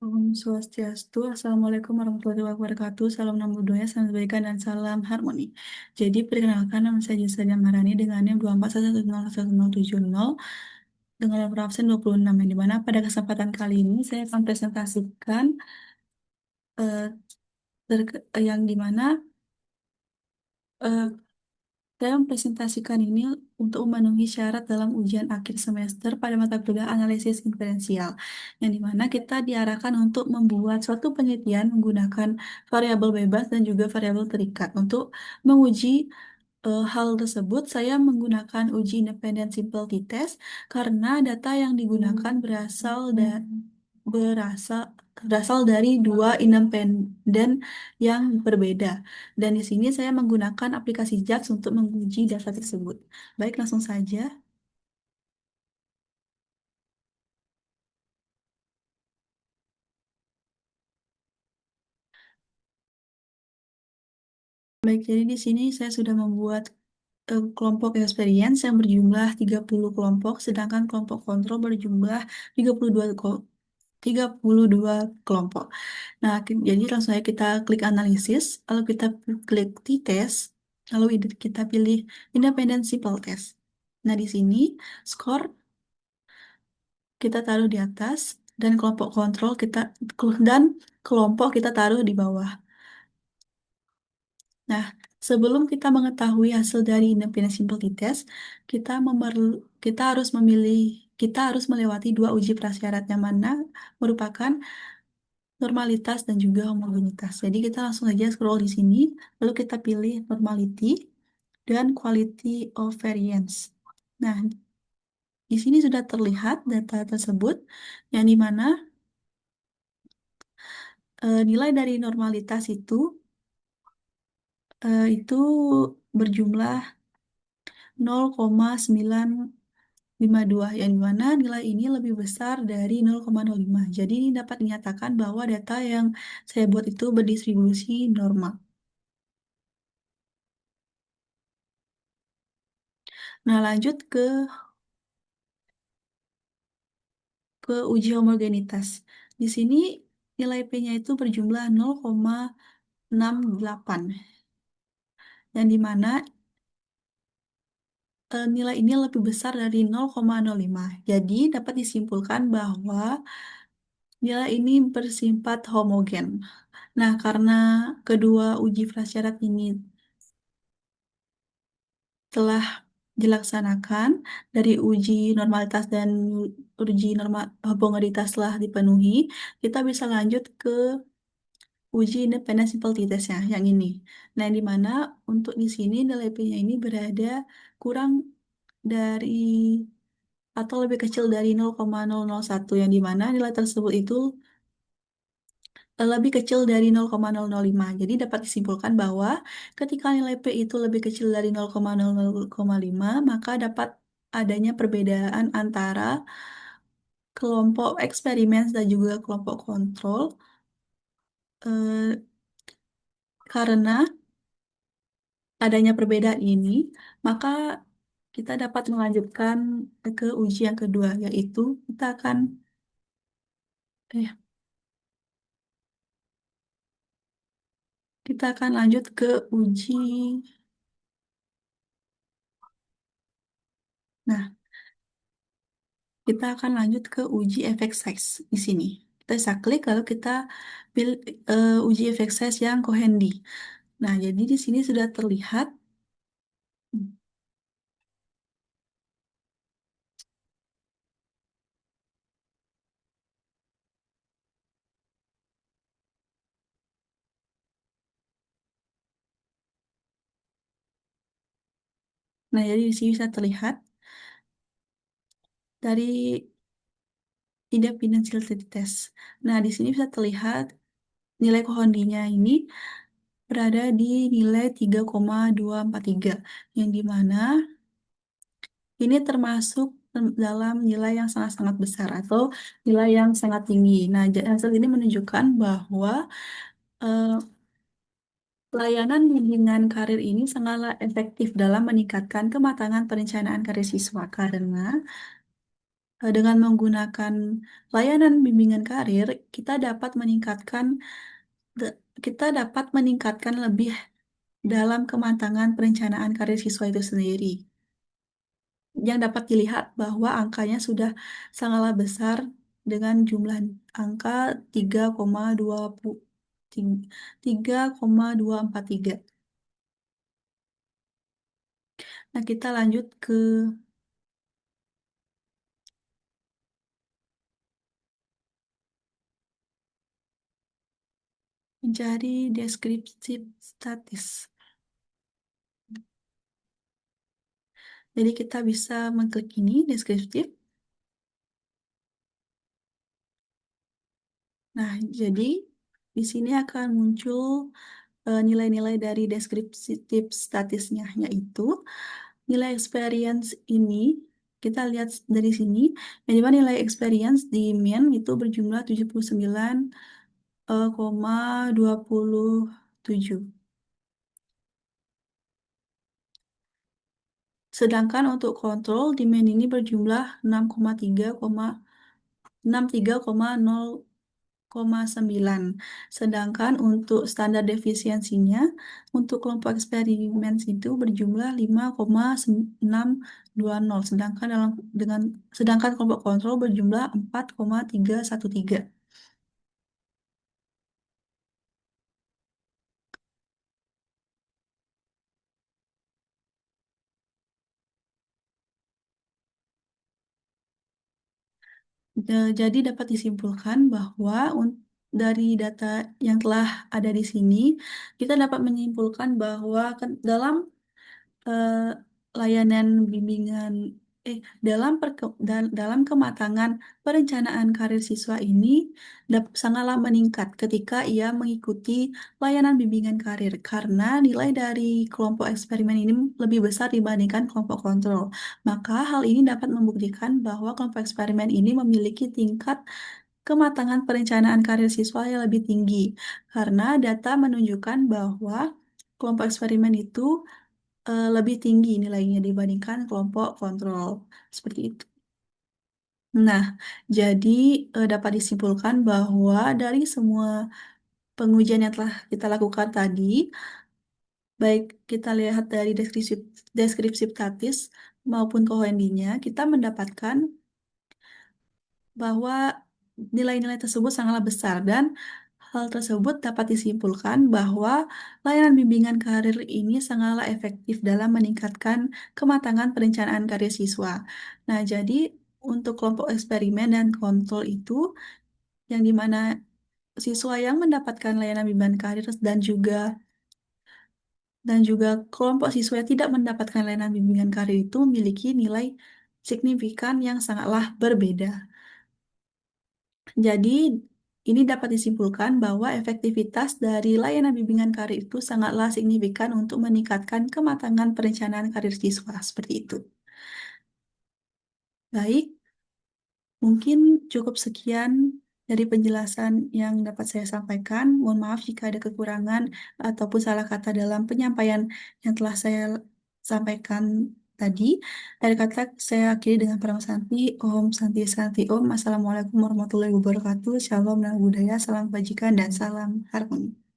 Om Swastiastu, Assalamualaikum warahmatullahi wabarakatuh, salam nama budaya, salam kebaikan, dan salam harmoni. Jadi, perkenalkan nama saya Jasa Marani dengan NIM 241101070 dengan nomor absen 26, yang dimana pada kesempatan kali ini saya akan presentasikan eh, yang dimana eh, saya mempresentasikan ini untuk memenuhi syarat dalam ujian akhir semester pada mata kuliah analisis inferensial, yang dimana kita diarahkan untuk membuat suatu penelitian menggunakan variabel bebas dan juga variabel terikat. Untuk menguji hal tersebut, saya menggunakan uji independent simple t-test karena data yang digunakan berasal berasal dari dua independen yang berbeda. Dan di sini saya menggunakan aplikasi JAX untuk menguji data tersebut. Baik, langsung saja. Baik, jadi di sini saya sudah membuat kelompok experience yang berjumlah 30 kelompok, sedangkan kelompok kontrol berjumlah 32 32 kelompok. Nah, jadi langsung saja kita klik analisis, lalu kita klik t-test, lalu kita pilih independent simple test. Nah, di sini skor kita taruh di atas dan kelompok kontrol dan kelompok kita taruh di bawah. Nah, sebelum kita mengetahui hasil dari independent simple test, kita harus kita harus melewati dua uji prasyarat yang mana merupakan normalitas dan juga homogenitas. Jadi kita langsung aja scroll di sini, lalu kita pilih normality dan quality of variance. Nah, di sini sudah terlihat data tersebut, yang dimana nilai dari normalitas itu berjumlah 0,952, yang dimana nilai ini lebih besar dari 0,05. Jadi ini dapat dinyatakan bahwa data yang saya buat itu berdistribusi normal. Nah, lanjut ke uji homogenitas. Di sini nilai P-nya itu berjumlah 0,68, yang dimana nilai ini lebih besar dari 0,05. Jadi dapat disimpulkan bahwa nilai ini bersifat homogen. Nah, karena kedua uji prasyarat ini telah dilaksanakan, dari uji normalitas dan uji homogenitas telah dipenuhi, kita bisa lanjut ke uji independent simple t-test-nya yang ini. Nah, yang dimana untuk di sini nilai P-nya ini berada kurang dari atau lebih kecil dari 0,001, yang dimana nilai tersebut itu lebih kecil dari 0,005. Jadi dapat disimpulkan bahwa ketika nilai P itu lebih kecil dari 0,00,5, maka dapat adanya perbedaan antara kelompok eksperimen dan juga kelompok kontrol, eh, karena adanya perbedaan ini, maka kita dapat melanjutkan ke uji yang kedua, yaitu eh, kita akan lanjut ke uji. Nah, kita akan lanjut ke uji efek size di sini. Kita bisa klik lalu kita pilih uji efek size yang Cohendy. Nah, jadi di sini sudah terlihat. Nah, jadi di sini bisa terlihat dari independent sensitivity test. Nah, di sini bisa terlihat nilai Cohendy-nya ini berada di nilai 3,243, yang dimana ini termasuk dalam nilai yang sangat-sangat besar atau nilai yang sangat tinggi. Nah, hasil ini menunjukkan bahwa eh, layanan bimbingan karir ini sangatlah efektif dalam meningkatkan kematangan perencanaan karir siswa, karena Dengan menggunakan layanan bimbingan karir, kita dapat meningkatkan de- kita dapat meningkatkan lebih dalam kematangan perencanaan karir siswa itu sendiri. Yang dapat dilihat bahwa angkanya sudah sangatlah besar dengan jumlah angka 3,243. Nah, kita lanjut ke mencari deskripsi statis. Jadi kita bisa mengklik ini, deskriptif. Nah, jadi di sini akan muncul nilai-nilai dari deskriptif statisnya, yaitu nilai experience ini, kita lihat dari sini, yang dimana nilai experience di MEN itu berjumlah 79, 27. Sedangkan untuk kontrol di MEN ini berjumlah 63,9. Sedangkan untuk standar defisiensinya untuk kelompok eksperimen itu berjumlah 5,620. Sedangkan kelompok kontrol berjumlah 4,313. Jadi dapat disimpulkan bahwa dari data yang telah ada di sini, kita dapat menyimpulkan bahwa dalam eh, layanan bimbingan dalam kematangan perencanaan karir siswa ini sangatlah meningkat ketika ia mengikuti layanan bimbingan karir karena nilai dari kelompok eksperimen ini lebih besar dibandingkan kelompok kontrol. Maka hal ini dapat membuktikan bahwa kelompok eksperimen ini memiliki tingkat kematangan perencanaan karir siswa yang lebih tinggi karena data menunjukkan bahwa kelompok eksperimen itu lebih tinggi nilainya dibandingkan kelompok kontrol. Seperti itu. Nah, jadi dapat disimpulkan bahwa dari semua pengujian yang telah kita lakukan tadi, baik kita lihat dari deskripsi statis maupun kohendinya, kita mendapatkan bahwa nilai-nilai tersebut sangatlah besar dan hal tersebut dapat disimpulkan bahwa layanan bimbingan karir ini sangatlah efektif dalam meningkatkan kematangan perencanaan karir siswa. Nah, jadi untuk kelompok eksperimen dan kontrol itu yang dimana siswa yang mendapatkan layanan bimbingan karir dan juga kelompok siswa yang tidak mendapatkan layanan bimbingan karir itu memiliki nilai signifikan yang sangatlah berbeda. Jadi, ini dapat disimpulkan bahwa efektivitas dari layanan bimbingan karir itu sangatlah signifikan untuk meningkatkan kematangan perencanaan karir siswa. Seperti itu. Baik, mungkin cukup sekian dari penjelasan yang dapat saya sampaikan. Mohon maaf jika ada kekurangan ataupun salah kata dalam penyampaian yang telah saya sampaikan tadi. Dari kata saya akhiri dengan Parama Santi, Om Santi Santi Om. Assalamualaikum warahmatullahi wabarakatuh. Shalom dan budaya, salam kebajikan dan salam harmoni.